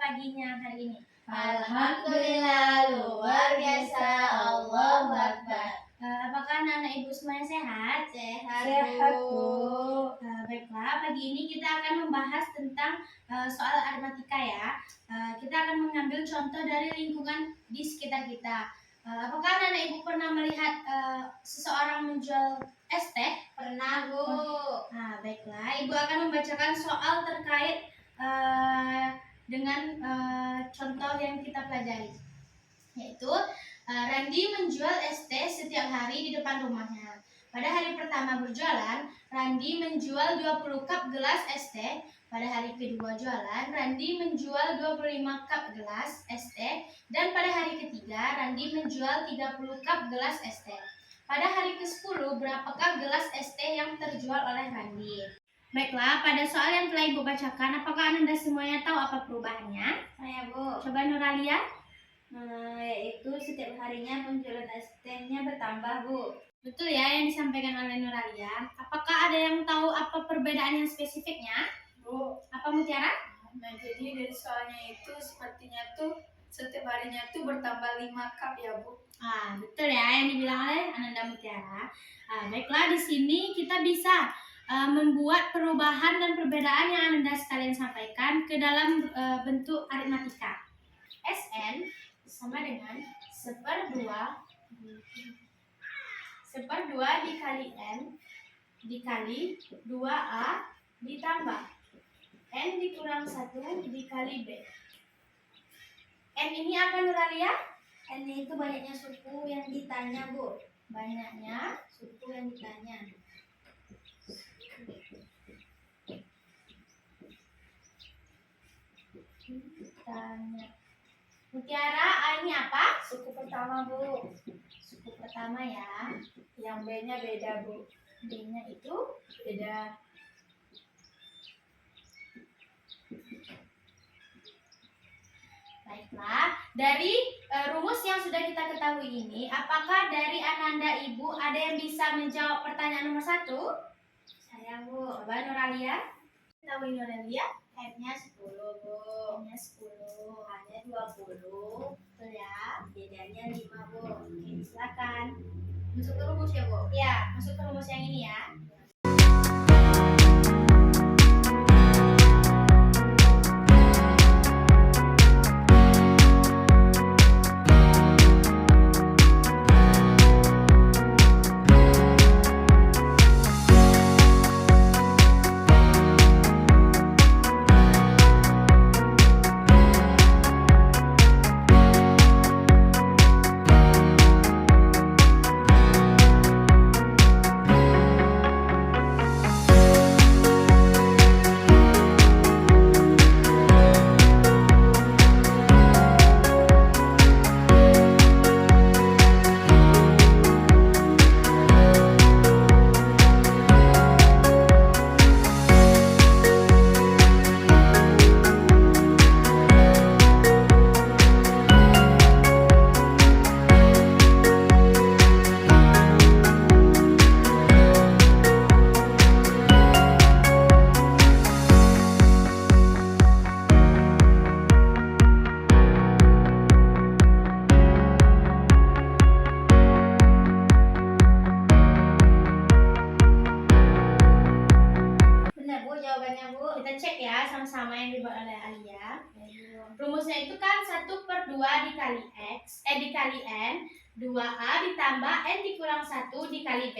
paginya hari ini? Alhamdulillah, luar biasa. Allahu Akbar. Apakah anak-anak ibu semuanya sehat? Sehat, Bu. Baiklah, pagi ini kita akan membahas tentang soal aritmatika ya. Kita akan mengambil contoh dari lingkungan di sekitar kita. Apakah anak-anak ibu pernah melihat seseorang menjual es teh? Pernah, Bu. Baiklah, ibu akan membacakan soal terkait dengan contoh yang kita pelajari, yaitu Randi menjual es teh setiap hari di depan rumahnya. Pada hari pertama berjualan, Randi menjual 20 cup gelas es teh. Pada hari kedua jualan, Randi menjual 25 cup gelas es teh. Dan pada hari ketiga, Randi menjual 30 cup gelas es teh. Pada hari ke-10, berapakah gelas es teh yang terjual oleh Randi? Baiklah, pada soal yang telah Ibu bacakan, apakah Anda semuanya tahu apa perubahannya? Saya, Bu. Coba Nuralia. Yaitu setiap harinya penjualan es tehnya bertambah, Bu. Betul ya yang disampaikan oleh Nuralia. Apakah ada yang tahu apa perbedaan yang spesifiknya? Bu, Apa Mutiara? nah jadi dari soalnya itu sepertinya tuh setiap harinya tuh bertambah 5 cup ya, Bu. Betul ya yang dibilang oleh Ananda Mutiara. Baiklah, di sini kita bisa membuat perubahan dan perbedaan yang Anda sekalian sampaikan ke dalam bentuk aritmatika. Sn sama dengan seperdua dikali N dikali 2A ditambah N dikurang 1 dikali B. N ini apa Nuralia? N itu banyaknya suku yang ditanya, Bu. Banyaknya suku yang ditanya. Mutiara, A ini apa? Suku pertama, Bu. Suku pertama ya. Yang B-nya beda, Bu. B-nya itu Beda. baiklah. Dari rumus yang sudah kita ketahui ini, apakah dari Ananda Ibu ada yang bisa menjawab pertanyaan nomor 1? Saya, Bu. Coba Nuralia. Ketahui Nuralia. N-nya 10, Bu. N-nya 10. A-nya 20. Betul ya. Bedanya 5, Bu. Oke, silakan. Masuk ke rumus ya, Bu? Ya, masuk ke rumus yang ini ya. Benar, Bu, jawabannya, Bu. Kita cek ya sama-sama yang dibuat oleh Alia. Rumusnya itu kan 1/2 dikali dikali N, 2A ditambah N dikurang 1 dikali B.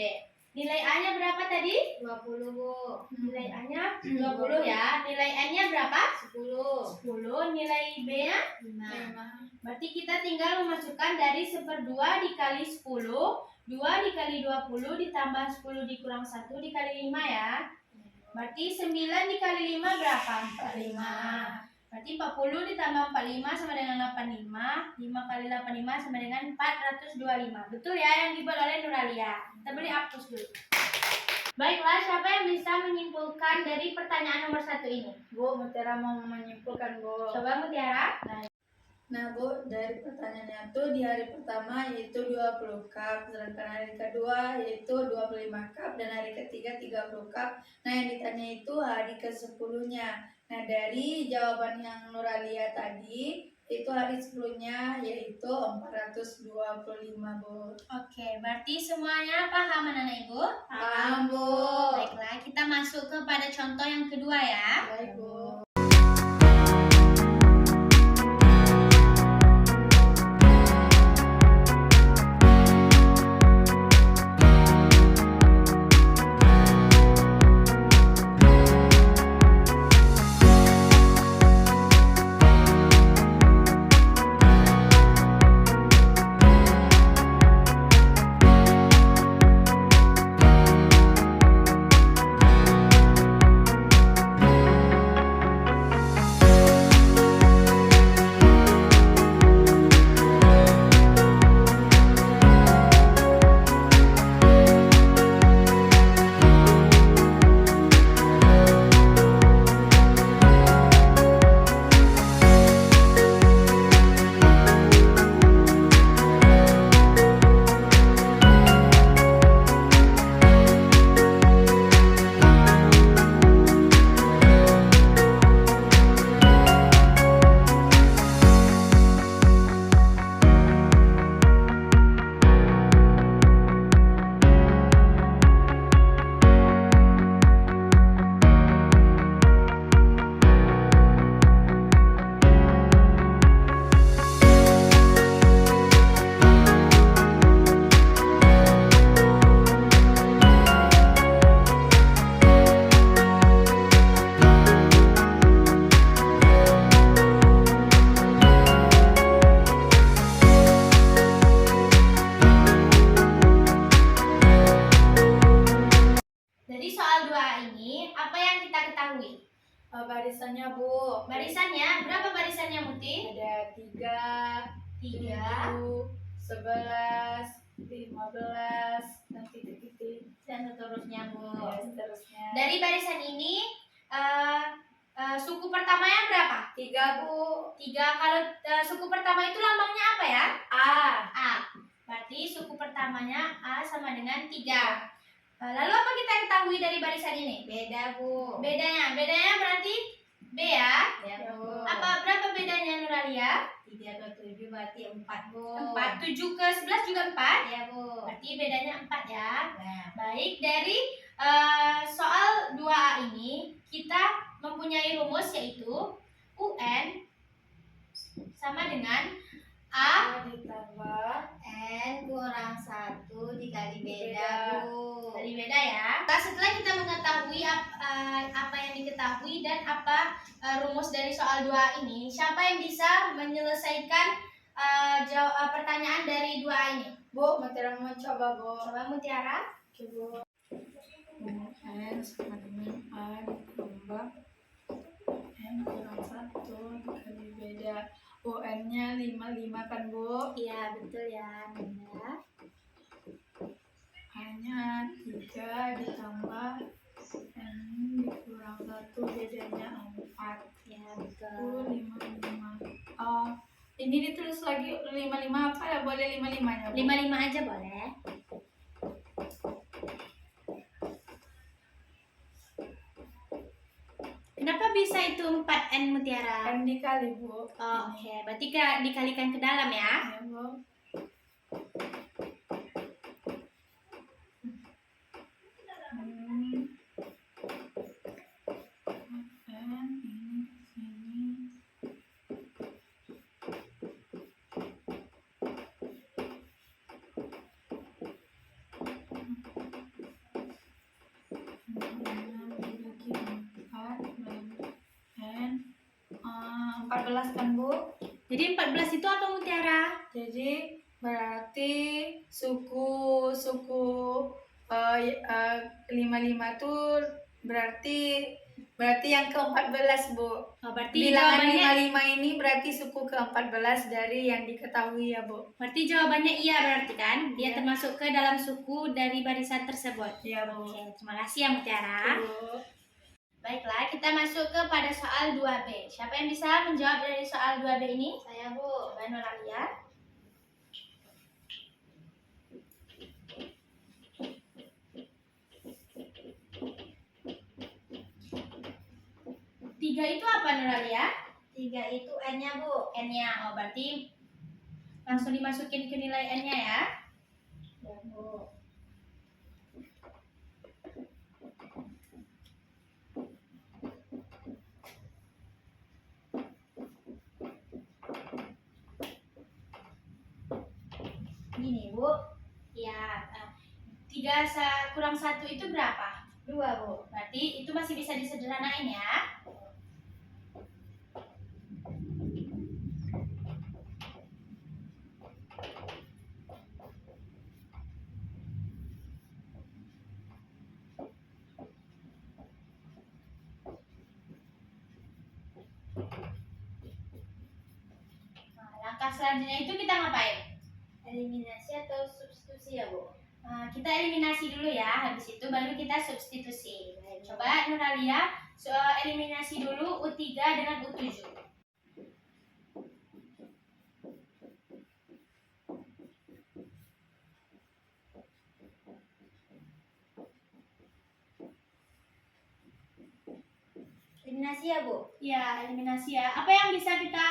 Nilai A-nya berapa tadi? 20, Bu. Nilai A-nya 20 ya. Nilai N-nya berapa? 10. 10. Nilai B-nya? 5. Berarti kita tinggal memasukkan dari 1/2 dikali 10, 2 dikali 20 ditambah 10 dikurang 1 dikali 5 ya. Berarti 9 dikali 5 berapa? 45. Berarti 40 ditambah 45 sama dengan 85. 5 kali 85 sama dengan 425. Betul ya yang dibuat oleh Nuralia. Kita boleh hapus dulu. Baiklah, siapa yang bisa menyimpulkan dari pertanyaan nomor 1 ini? Bu, Mutiara mau menyimpulkan, Bu. Coba Mutiara. Nah, Bu, dari pertanyaannya tuh di hari pertama yaitu 20 cup, sedangkan hari kedua yaitu 25 cup, dan hari ketiga 30 cup. Nah, yang ditanya itu hari ke-10-nya. Nah, dari jawaban yang Nuralia tadi, itu hari sebelumnya yaitu 425, Bu. Oke, berarti semuanya paham anak-anak ibu? Paham, Bu. Baiklah, kita masuk kepada contoh yang kedua ya. Baik, Bu. Dari soal 2 ini, apa yang kita ketahui? Barisannya, Bu. Barisannya, berapa barisannya Muti? Ada 3, 3, 11, 15, dan titik-titik. Dan seterusnya, Bu. Ya, seterusnya. Dari barisan ini, suku pertamanya berapa? 3, Bu. 3. Kalau suku pertama itu lambangnya apa ya? A. A. Berarti suku pertamanya A sama dengan 3. Lalu apa kita ketahui dari barisan ini? Beda, Bu. Bedanya berarti B ya? Ya, Bu. Apa berapa bedanya Nuralia? 3 ke 7 berarti 4, Bu. 4. 7 ke 11 juga 4. Ya, Bu. Berarti bedanya 4 ya. Nah, Baik, dari soal 2A ini kita mempunyai rumus yaitu UN sama dengan A Ditambah N kurang 1 dikali beda, Bu. dari beda ya. Setelah kita mengetahui apa yang diketahui dan apa rumus dari soal 2 ini, siapa yang bisa menyelesaikan pertanyaan dari 2 ini? Bu, Mutiara mau coba, Bu. Coba Mutiara. Oke, Bu. N sama dengan A ditambah N kurang 1 dikali beda. UN-nya 55 kan, Bu? Iya, betul ya, Nanda. Hanya 3 ditambah N dikurang 1 bedanya 4. Ya, Itu betul. 55. Oh, ini ditulis lagi 55 apa ya? Boleh 55-nya, Bu? 55 aja boleh. Kenapa bisa itu 4N Mutiara? N dikali, Bu. Oh, oke. Berarti dikalikan ke dalam ya. Ya, Bu. N ini sini. Dibagi 4 N 14 kan, Bu? Jadi 14 itu apa Mutiara? Jadi berarti suku 55 tuh berarti yang ke-14, Bu. Oh, berarti Bilangan jawabannya 55 ini berarti suku ke-14 dari yang diketahui ya, Bu. berarti jawabannya iya berarti kan? Dia Iya. termasuk ke dalam suku dari barisan tersebut. Iya, Bu. Oke, terima kasih ya Mutiara. Bu. Baiklah, kita masuk kepada soal 2B. Siapa yang bisa menjawab dari soal 2B ini? saya, Bu. Coba Nuralia. 3 itu apa Nuralia? 3 itu N-nya, Bu. N-nya. Oh, berarti langsung dimasukin ke nilai N-nya ya. Ya, Bu. Gini, Bu. Ya, 3 kurang 1 itu berapa? 2, Bu. Berarti itu masih bisa disederhanain ya. Nah, langkah selanjutnya itu kita ngapain? Eliminasi atau substitusi ya, Bu? Kita eliminasi dulu ya, habis itu baru kita substitusi. Coba Nuralia, eliminasi dulu U3 dengan U7. Eliminasi ya, Bu? Ya, eliminasi ya. Apa yang bisa kita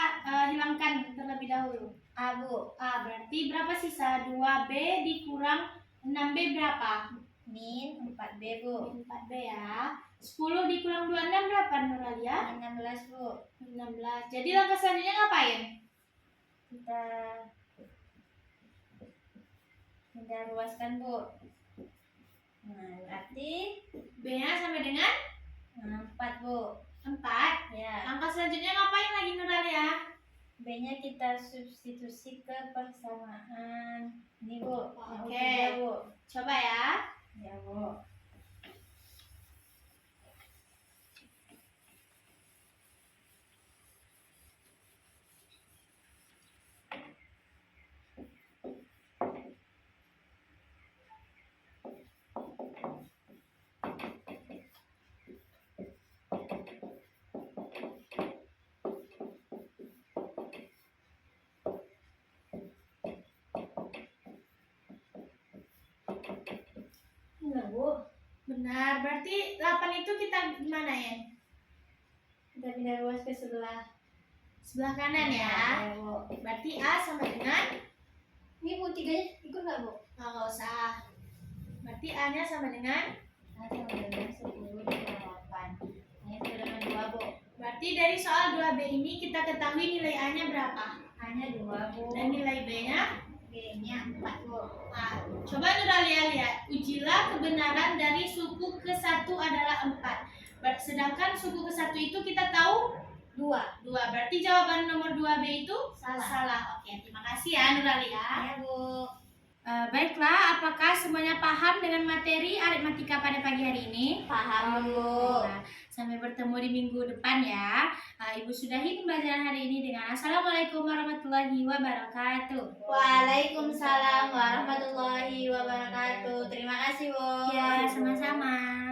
hilangkan terlebih dahulu? A, Bu. A, berarti berapa sisa? 2B dikurang 6B berapa? Min 4B, Bu. 4B ya. 10 dikurang 26 berapa Nuralia? 16, Bu. 16. Jadi langkah selanjutnya ngapain? Kita ruaskan, Bu. Nah, berarti B-nya sama dengan 4, Bu. 4. Ya. Langkah selanjutnya ngapain lagi Nuralia? B-nya kita substitusi ke persamaan. Ini, Bu. Yang Oke. U3, Bu. Coba ya. Ya, Bu. Enggak, Bu. Benar, berarti 8 itu kita gimana ya? Kita pindah ruas ke sebelah Sebelah kanan ya. Ya, Bu. Berarti A sama dengan Ini Bu, 3-nya ikut nggak, Bu? nggak usah. Berarti A-nya sama dengan A sama dengan 10 ditambah 8. Ini sama dengan 2, Bu. berarti dari soal 2B ini kita ketahui nilai A-nya berapa? A-nya 2, Bu. Dan nilai B-nya? B-nya 4, Bu. Nah, coba Nuralia lihat. Ujilah kebenaran dari suku ke-1 adalah 4. Sedangkan suku ke-1 itu kita tahu 2. 2. Berarti jawaban nomor 2B itu Salah. Oke, terima kasih ya Nuralia. Ya, Bu. Baiklah, apakah semuanya paham dengan materi aritmatika pada pagi hari ini? Paham, Bu. Nah, sampai bertemu di minggu depan ya. Ibu sudahi pembelajaran hari ini dengan Assalamualaikum warahmatullahi wabarakatuh. Waalaikumsalam warahmatullahi wabarakatuh. Terima kasih, Bu. Ya, sama-sama.